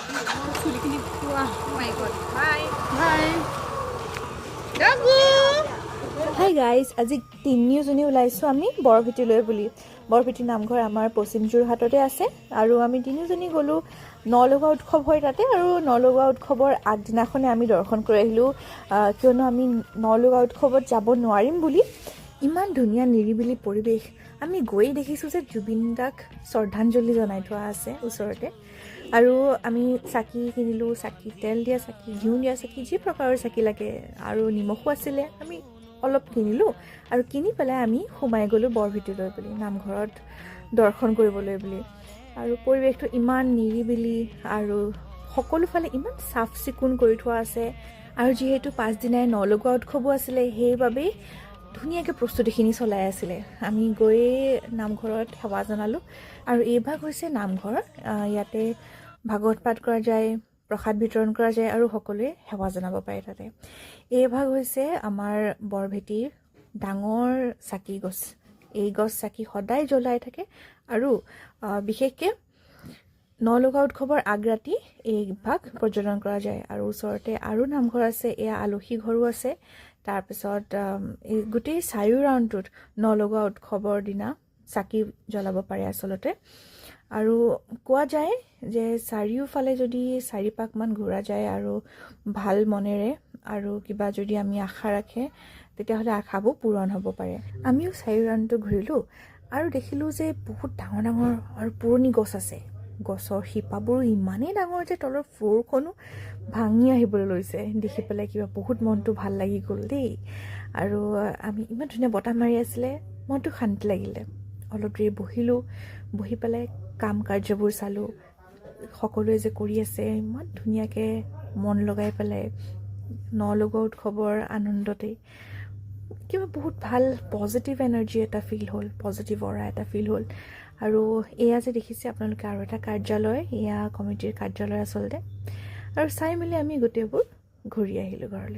চুলিখিনি পোৱা মাই গড হাই হাই ডাগু hi guys, আজি তিনিওজনী ওলাইছোঁ আমি বৰভেটিলৈ বুলি। বৰভেটি নামঘৰ আমাৰ পশ্চিম যোৰহাটতে আছে আৰু আমি তিনিওজনী গ'লোঁ। নলগোৱা উৎসৱ হয় তাতে, আৰু নলগোৱা উৎসৱৰ আগদিনাখনে আমি দৰ্শন কৰি আহিলোঁ, কিয়নো আমি নলগোৱা উৎসৱত যাব নোৱাৰিম বুলি। ইমান ধুনীয়া নিৰিবিলি পৰিৱেশ। আমি গৈয়ে দেখিছোঁ যে জুবিন দাক শ্ৰদ্ধাঞ্জলি জনাই থোৱা আছে ওচৰতে। আৰু আমি চাকি কিনিলোঁ, চাকি তেল দিয়া চাকি, ঘিউ দিয়া চাকি, যি প্ৰকাৰৰ চাকি লাগে, আৰু নিমখো আছিলে। আমি অলপ কিনিলোঁ আৰু কিনি পেলাই আমি সোমাই গ'লোঁ বৰভেটিলৈ বুলি, নামঘৰত দৰ্শন কৰিবলৈ বুলি। আৰু পৰিৱেশটো ইমান নিৰিবিলি আৰু সকলোফালে ইমান চাফ চিকুণ কৰি থোৱা আছে। আৰু যিহেতু পাছদিনাই নলগোৱা উৎসৱো আছিলে, সেইবাবেই ধুনীয়াকৈ প্ৰস্তুতিখিনি চলাই আছিলে। আমি গৈয়ে নামঘৰত সেৱা জনালোঁ। আৰু এই ভাগ হৈছে নামঘৰ, ইয়াতে ভাগৱত পাঠ কৰা যায়, প্ৰসাদ বিতৰণ কৰা যায় আৰু সকলোৱে সেৱা জনাব পাৰে তাতে। এই ভাগ হৈছে আমাৰ বৰভেটিৰ ডাঙৰ চাকি গছ। এই গছ চাকি সদায় জ্বলাই থাকে আৰু বিশেষকৈ নলগোৱা উৎসৱৰ আগৰাতি এই ভাগ পৰ্যটন কৰা যায়। আৰু ওচৰতে আৰু নামঘৰ আছে, এয়া আলহী ঘৰো আছে। তাৰপিছত এই গোটেই চাৰিও ৰাউণ্ডটোত নলগোৱা উৎসৱৰ দিনা চাকি জ্বলাব পাৰে আচলতে। আৰু কোৱা যায় যে চাৰিওফালে যদি 4 পাকমান ঘূৰা যায় আৰু ভাল মনেৰে আৰু কিবা যদি আমি আশা ৰাখে, তেতিয়াহ'লে আশাবোৰ পূৰণ হ'ব পাৰে। আমিও 4 ৰাউণ্ডটো ঘূৰিলোঁ আৰু দেখিলোঁ যে বহুত ডাঙৰ ডাঙৰ আৰু পুৰণি গছ আছে। গছৰ শিপাবোৰো ইমানেই ডাঙৰ যে তলৰ ফ্ল'ৰখনো ভাঙি আহিবলৈ লৈছে। দেখি পেলাই কিবা বহুত মনটো ভাল লাগি গ'ল দেই। আৰু আমি ইমান ধুনীয়া বতাহ মাৰি আছিলে, মনটো শান্তি লাগিলে। অলপ দেৰি বহিলোঁ, বহি পেলাই কাম কাৰ্যবোৰ চালোঁ, সকলোৱে যে কৰি আছে ইমান ধুনীয়াকৈ মন লগাই পেলাই নলগোৱা উৎসৱৰ আনন্দতেই। কিবা বহুত ভাল পজিটিভ এনাৰ্জি এটা ফিল হ'ল, পজিটিভ অৰা এটা ফিল হ'ল। আৰু এয়া যে দেখিছে আপোনালোকে আৰু এটা কাৰ্যালয়, এয়া কমিটিৰ কাৰ্যালয় আচলতে। আৰু চাই মেলি আমি গোটেইবোৰ ঘূৰি আহিলোঁ ঘৰলৈ।